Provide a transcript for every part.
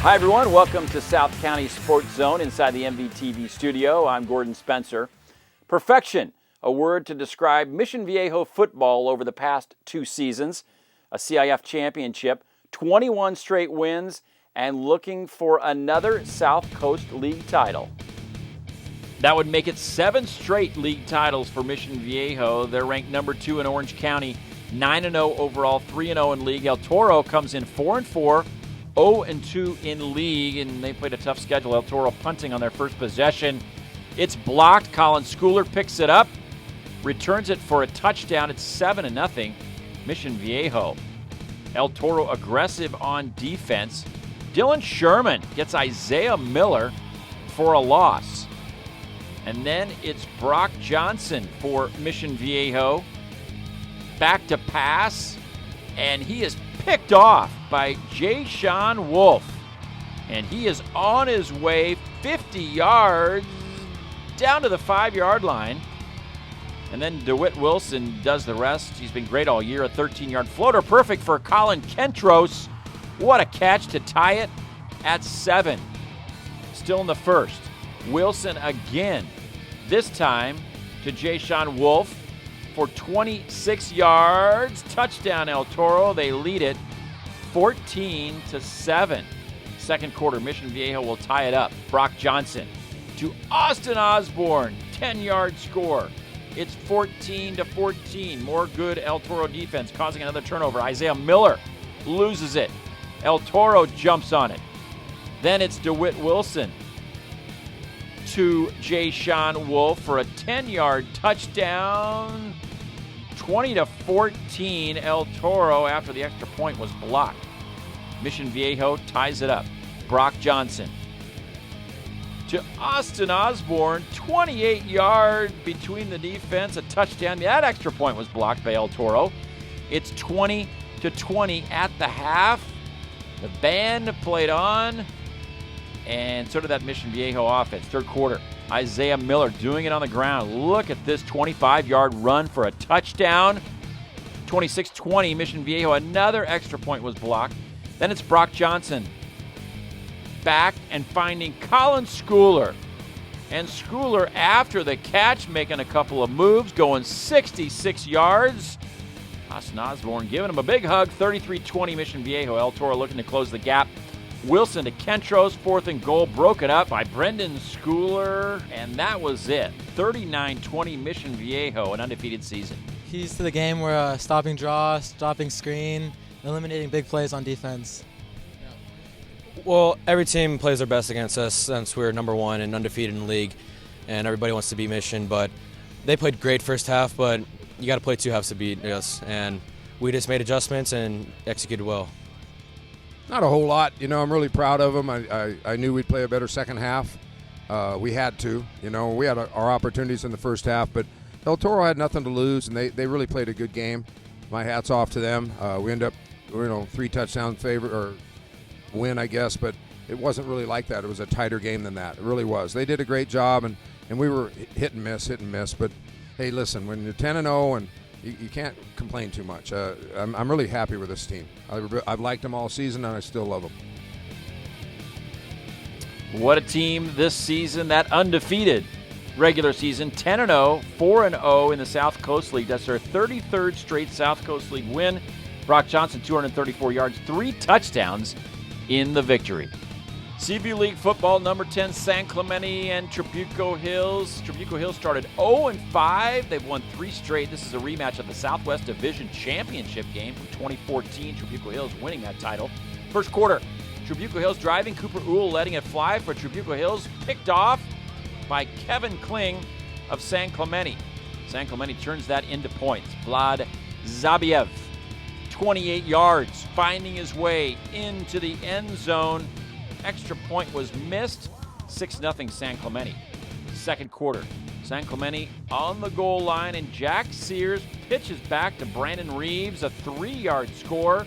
Hi, everyone. Welcome to South County Sports Zone inside the MVTV studio. I'm Gordon Spencer. Perfection, a word to describe Mission Viejo football over the past 2 seasons. A CIF championship, 21 straight wins, and looking for another South Coast League title. That would make it 7 straight league titles for Mission Viejo. They're ranked number 2 in Orange County, 9-0 overall, 3-0 in league. El Toro comes in 4-4. 0-2 in league, and they played a tough schedule. El Toro punting on their first possession. It's blocked. Colin Schooler picks it up, returns it for a touchdown. It's 7-0. Mission Viejo. El Toro aggressive on defense. Dylan Sherman gets Isaiah Miller for a loss. And then it's Brock Johnson for Mission Viejo. Back to pass, and he is picked off by Jay-Sean Wolf. And he is on his way 50 yards down to the 5-yard line. And then DeWitt Wilson does the rest. He's been great all year. A 13-yard floater, perfect for Colin Kentros. What a catch to tie it at 7. Still in the first. Wilson again, this time to Jay-Sean Wolf for 26 yards. Touchdown, El Toro. They lead it 14-7. Second quarter, Mission Viejo will tie it up. Brock Johnson to Austin Osborne, 10-yard score. It's 14-14. More good El Toro defense, causing another turnover. Isaiah Miller loses it. El Toro jumps on it. Then it's DeWitt Wilson to Jay-Sean Wolf for a 10-yard touchdown. 20-14, El Toro after the extra point was blocked. Mission Viejo ties it up. Brock Johnson to Austin Osborne, 28-yard between the defense, a touchdown. That extra point was blocked by El Toro. It's 20-20 at the half. The band played on, and so did that Mission Viejo offense. Third quarter, Isaiah Miller doing it on the ground. Look at this 25-yard run for a touchdown. 26-20, Mission Viejo. Another extra point was blocked. Then it's Brock Johnson back and finding Colin Schooler. And Schooler, after the catch, making a couple of moves, going 66 yards. Austin Osborne giving him a big hug. 33-20, Mission Viejo. El Toro looking to close the gap. Wilson to Kentros, 4th and goal, broken up by Brendan Schooler, and that was it. 39-20, Mission Viejo, an undefeated season. Keys to the game were stopping draw, stopping screen, eliminating big plays on defense. Well, every team plays their best against us since we're number 1 and undefeated in the league, and everybody wants to beat Mission, but they played great first half, but you got to play 2 halves to beat us, and we just made adjustments and executed well. Not a whole lot. I'm really proud of them. I knew we'd play a better second half. We had to. We had our opportunities in the first half, but El Toro had nothing to lose, and they really played a good game. My hat's off to them. We ended up, 3 touchdown favor or win, I guess, but it wasn't really like that. It was a tighter game than that. It really was. They did a great job, and we were hit and miss. But, hey, listen, when you're 10-0 and you can't complain too much. I'm really happy with this team. I've liked them all season, and I still love them. What a team this season, that undefeated regular season, 10-0, 4-0 in the South Coast League. That's their 33rd straight South Coast League win. Brock Johnson, 234 yards, 3 touchdowns in the victory. CVU League football, number 10, San Clemente and Trabuco Hills. Trabuco Hills started 0-5. They've won 3 straight. This is a rematch of the Southwest Division Championship game from 2014. Trabuco Hills winning that title. First quarter, Trabuco Hills driving. Cooper Uhl letting it fly for Trabuco Hills. Picked off by Kevin Kling of San Clemente. San Clemente turns that into points. Vlad Zabiev, 28 yards, finding his way into the end zone. Extra point was missed. 6-0 San Clemente. Second quarter, San Clemente on the goal line, and Jack Sears pitches back to Brandon Reeves, a 3-yard score.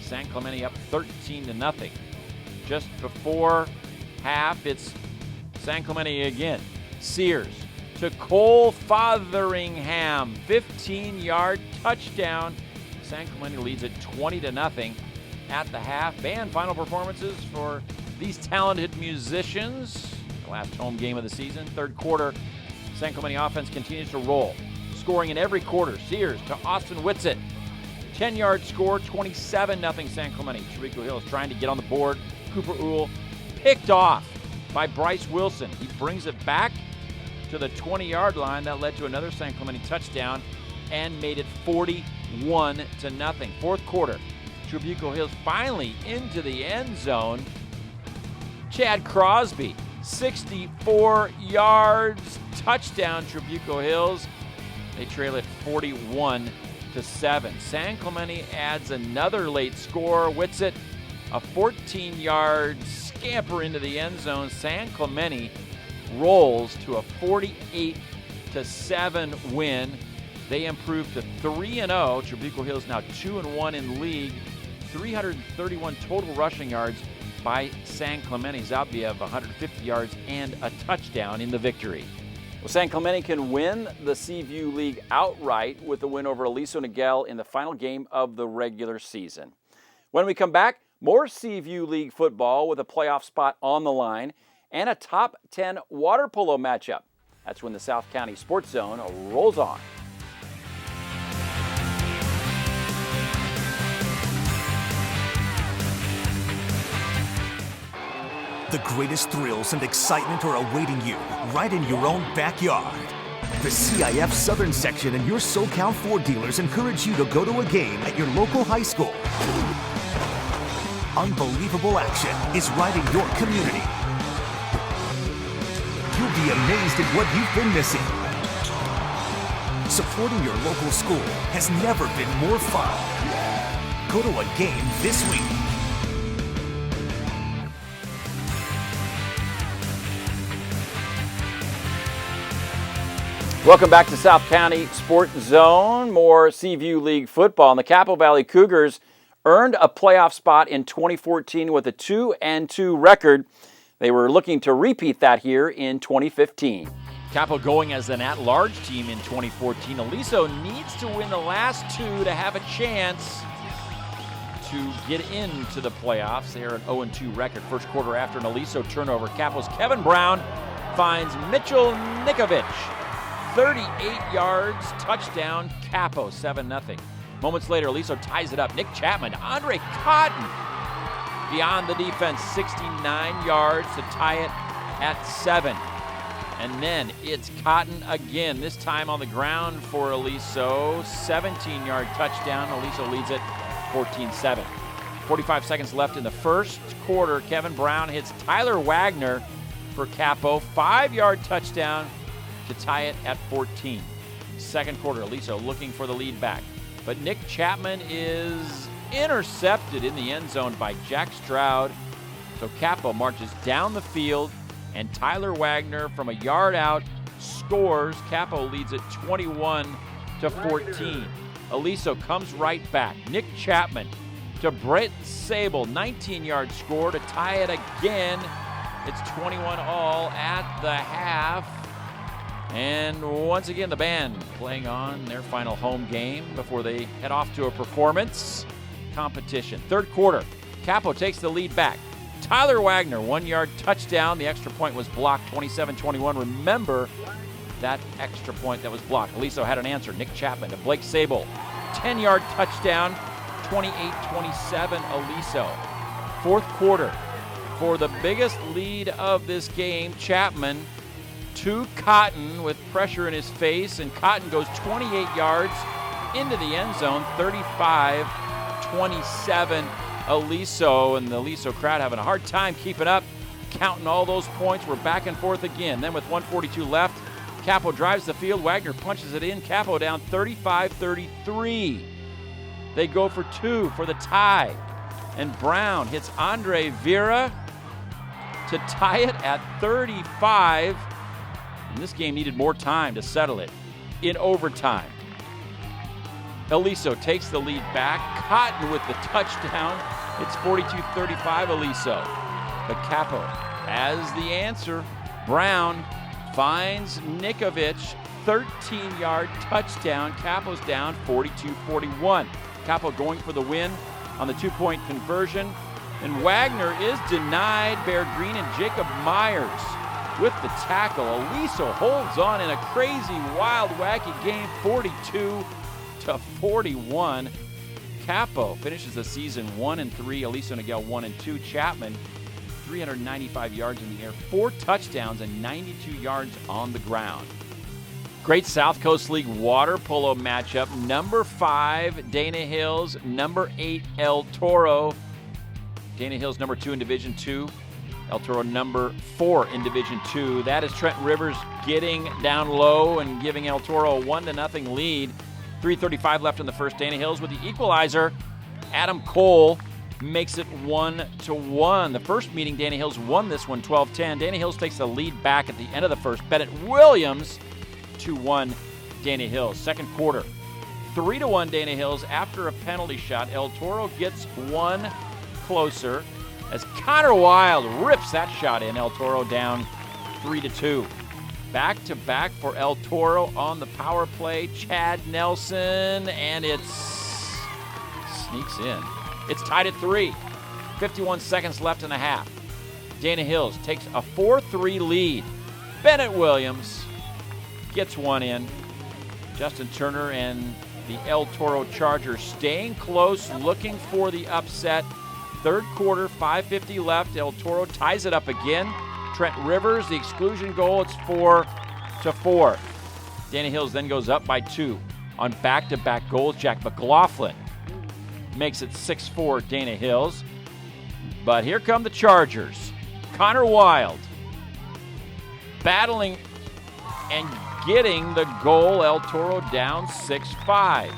San Clemente up 13-0. Just before half, it's San Clemente again. Sears to Cole Fotheringham, 15-yard touchdown. San Clemente leads it 20-0 at the half. Band final performances for these talented musicians. The last home game of the season. Third quarter, San Clemente offense continues to roll. Scoring in every quarter. Sears to Austin Whitsitt. 10-yard score, 27-0 San Clemente. Trabuco Hills trying to get on the board. Cooper Uhl picked off by Bryce Wilson. He brings it back to the 20-yard line. That led to another San Clemente touchdown and made it 41-0. Fourth quarter, Trabuco Hills finally into the end zone. Chad Crosby, 64 yards, touchdown Trabuco Hills. They trail it 41-7. San Clemente adds another late score. Whitsitt, a 14-yard scamper into the end zone. San Clemente rolls to a 48-7 win. They improve to 3-0. Trabuco Hills now 2-1 in league. 331 total rushing yards by San Clemente. Zabiev 150 yards and a touchdown in the victory. Well, San Clemente can win the Seaview League outright with a win over Aliso Niguel in the final game of the regular season. When we come back, more Seaview League football with a playoff spot on the line and a top 10 water polo matchup. That's when the South County Sports Zone rolls on. The greatest thrills and excitement are awaiting you right in your own backyard. The CIF Southern Section and your SoCal Ford dealers encourage you to go to a game at your local high school. Unbelievable action is right in your community. You'll be amazed at what you've been missing. Supporting your local school has never been more fun. Go to a game this week. Welcome back to South County Sports Zone. More Seaview League football. And the Capo Valley Cougars earned a playoff spot in 2014 with a 2-2 record. They were looking to repeat that here in 2015. Capo going as an at-large team in 2014. Aliso needs to win the last two to have a chance to get into the playoffs. They are an 0-2 record. First quarter after an Aliso turnover. Capo's Kevin Brown finds Mitchell Nikovic. 38 yards, touchdown, Capo, 7-0. Moments later, Aliso ties it up. Nick Chapman, Andre Cotton, beyond the defense, 69 yards to tie it at 7. And then it's Cotton again, this time on the ground for Aliso. 17-yard touchdown. Aliso leads it 14-7. 45 seconds left in the first quarter. Kevin Brown hits Tyler Wagner for Capo. 5-yard touchdown to tie it at 14. Second quarter, Aliso looking for the lead back. But Nick Chapman is intercepted in the end zone by Jack Stroud. So Capo marches down the field, and Tyler Wagner from a yard out scores. Capo leads it 21-14. Aliso comes right back. Nick Chapman to Brett Sable, 19-yard score to tie it again. It's 21-all at the half. And once again, the band playing on their final home game before they head off to a performance competition. Third quarter, Capo takes the lead back. Tyler Wagner, 1-yard touchdown. The extra point was blocked, 27-21. Remember that extra point that was blocked. Aliso had an answer. Nick Chapman to Blake Sable. 10-yard touchdown, 28-27 Aliso. Fourth quarter, for the biggest lead of this game, Chapman to Cotton with pressure in his face, and Cotton goes 28 yards into the end zone, 35-27 Aliso, and the Aliso crowd having a hard time keeping up, counting all those points. We're back and forth again. Then with 1:42 left, Capo drives the field. Wagner punches it in. Capo down 35-33. They go for two for the tie, and Brown hits Andre Vera to tie it at 35. And this game needed more time to settle it in overtime. Aliso takes the lead back. Cotton with the touchdown. It's 42-35 Aliso. But Capo has the answer. Brown finds Nikovic. 13-yard touchdown. Capo's down 42-41. Capo going for the win on the 2-point conversion. And Wagner is denied. Bear Green and Jacob Myers with the tackle. Aliso holds on in a crazy, wild, wacky game, 42-41. Capo finishes the season 1-3. Aliso Niguel 1-2. Chapman, 395 yards in the air, 4 touchdowns, and 92 yards on the ground. Great South Coast League water polo matchup. Number 5, Dana Hills. Number 8, El Toro. Dana Hills number 2 in Division 2. El Toro number 4 in Division 2. That is Trent Rivers getting down low and giving El Toro a 1-0 lead. 3:35 left in the first. Dana Hills with the equalizer. Adam Cole makes it 1-1. The first meeting, Dana Hills won this one 12-10. Dana Hills takes the lead back at the end of the first. Bennett Williams 2-1 Dana Hills. Second quarter, 3-1 Dana Hills after a penalty shot. El Toro gets one closer as Connor Wild rips that shot in. El Toro down 3-2. Back to back for El Toro on the power play. Chad Nelson, and it sneaks in. It's tied at 3. 51 seconds left in the half. Dana Hills takes a 4-3 lead. Bennett Williams gets one in. Justin Turner and the El Toro Chargers staying close, looking for the upset. Third quarter, 5:50 left. El Toro ties it up again. Trent Rivers, the exclusion goal, it's 4-4. Dana Hills then goes up by 2 on back-to-back goals. Jack McLaughlin makes it 6-4 Dana Hills. But here come the Chargers. Connor Wild battling and getting the goal. El Toro down 6-5.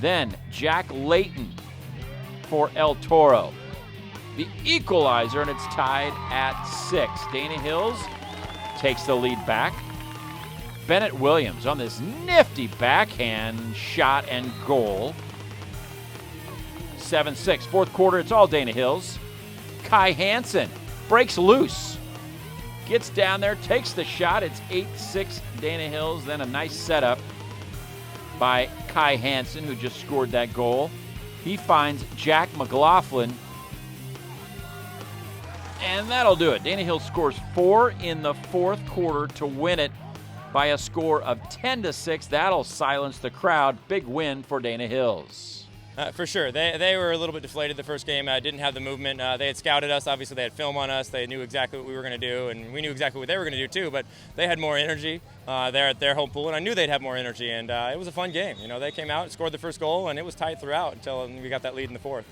Then Jack Layton for El Toro. The equalizer, and it's tied at 6. Dana Hills takes the lead back. Bennett Williams on this nifty backhand shot and goal. 7-6. Fourth quarter, it's all Dana Hills. Kai Hansen breaks loose. Gets down there, takes the shot. It's 8-6 Dana Hills. Then a nice setup by Kai Hansen, who just scored that goal. He finds Jack McLaughlin, and that'll do it. Dana Hills scores 4 in the fourth quarter to win it by a score of 10-6. That'll silence the crowd. Big win for Dana Hills. For sure. They were a little bit deflated the first game. Didn't have the movement. They had scouted us. Obviously, they had film on us. They knew exactly what we were going to do, and we knew exactly what they were going to do too, but they had more energy there at their home pool, and I knew they'd have more energy, and it was a fun game. You know, they came out, scored the first goal, and it was tight throughout until we got that lead in the fourth.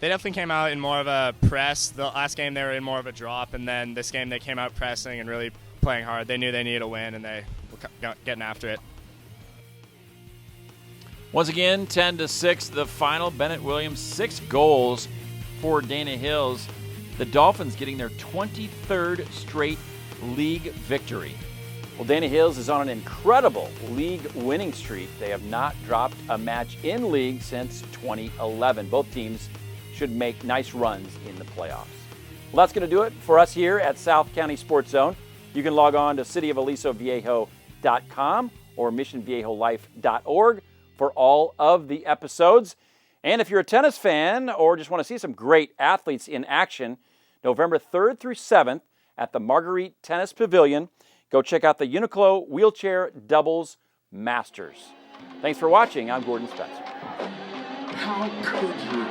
They definitely came out in more of a press. The last game they were in more of a drop, and then this game they came out pressing and really playing hard. They knew they needed a win, and they were getting after it. Once again, 10-6, the final. Bennett Williams, 6 goals for Dana Hills. The Dolphins getting their 23rd straight league victory. Well, Dana Hills is on an incredible league winning streak. They have not dropped a match in league since 2011. Both teams should make nice runs in the playoffs. Well, that's going to do it for us here at South County Sports Zone. You can log on to cityofalisoviejo.com or missionviejolife.org for all of the episodes. And if you're a tennis fan or just want to see some great athletes in action, November 3rd through 7th at the Marguerite Tennis Pavilion, go check out the Uniqlo Wheelchair Doubles Masters. Thanks for watching. I'm Gordon Spencer. How could you?